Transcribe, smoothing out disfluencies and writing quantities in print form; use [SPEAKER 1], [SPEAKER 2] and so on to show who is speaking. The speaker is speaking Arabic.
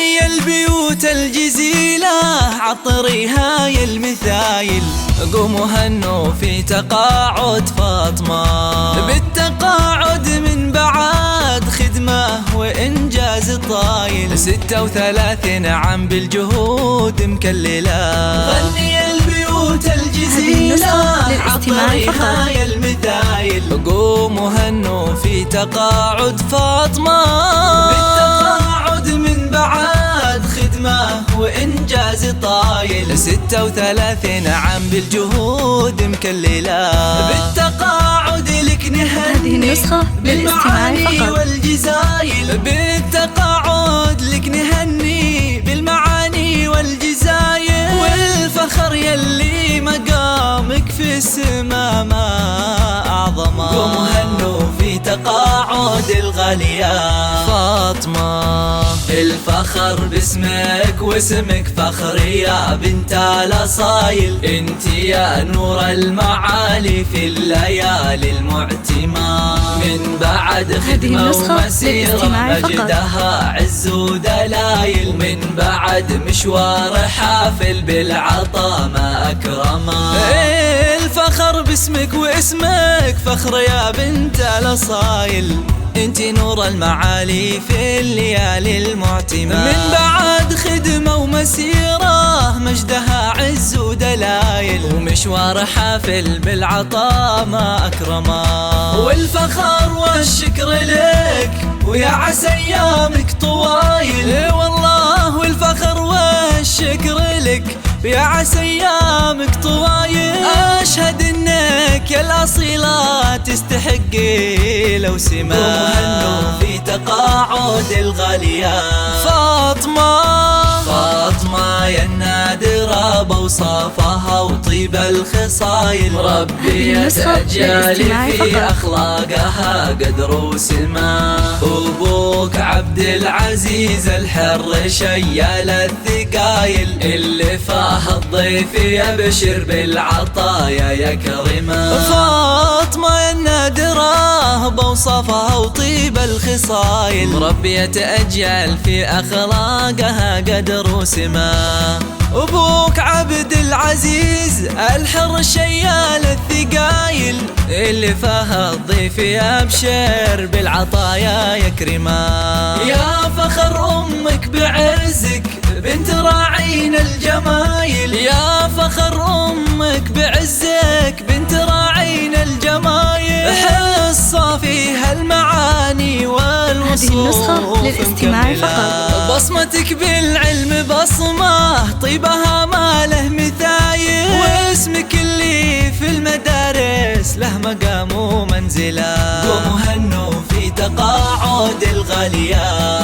[SPEAKER 1] غني البيوت الجزيلة عطريها يا المثايل، قوموا هنوا في تقاعد فاطمة، بالتقاعد من بعد خدمة وإنجاز طايل، 36 عام بالجهود مكللة. غني البيوت الجزيلة عطريها يا المثايل، قوموا هنوا في تقاعد فاطمة، بالتقاعد من بعد خدمة وإنجاز طايل، 36 عام بالجهود مكللة. بالتقاعد لك نهني بالمعاني والجزايل، بالتقاعد لك نهني بالمعاني والجزايل، والفخر يلي مقامك في السما ما أعظمه. قوموا هنوا في تقاعد الغالية فاطمة، الفخر باسمك واسمك فخر يا بنت الأصايل، انت يا نور المعالي في الليالي المعتمة، من بعد خدمة ومسيرة مجدها عز ودلايل، من بعد مشوار حافل بالعطا ما أكرمه. الفخر باسمك واسمك فخر يا بنت الأصايل، انت نور المعالي في الليالي المعتمة، من بعد خدمة ومسيرة مجدها عز ودلايل، ومشوار حافل بالعطاء ما أكرمه. والفخر والشكر لك ويا عسى أيامك طوايل، والله والفخر والشكر لك يا عسى أيامك طوايل، أشهد إنك يا الأصيلة تستحقي لو سما. وهنوا في تقاعد الغالية فاطمة، فاطمة يا النادرة بوصافها وطيب الخصايل، ربيت أجيال في أخلاقها قدر وسما. أبوك عبد العزيز الحر شيال الثقايل، اللي فاه الضيف يبشر بالعطايا يكرمه. فاطمة يا النادرة بوصافها وطيب الخصايل، مربية أجيال في أخلاقها قدر وسما. أبوك عبد العزيز الحر شيال الثقايل، اللي فاه الضيف يبشر بالعطايا يكرمه. يا فخر أمك بعزك بنت راعين الجمايل، يا فخر أمك بعزك بنت راعين الجمايل، حصة فيها المعاني والوصوف.
[SPEAKER 2] هذه النسخة للاستماع فقط.
[SPEAKER 1] بصمتك بالعلم بصمة طيبها ما له مثايل، واسمك اللي في المدارس له مقام ومنزلة. قوموا هنوا في تقاعد الغالية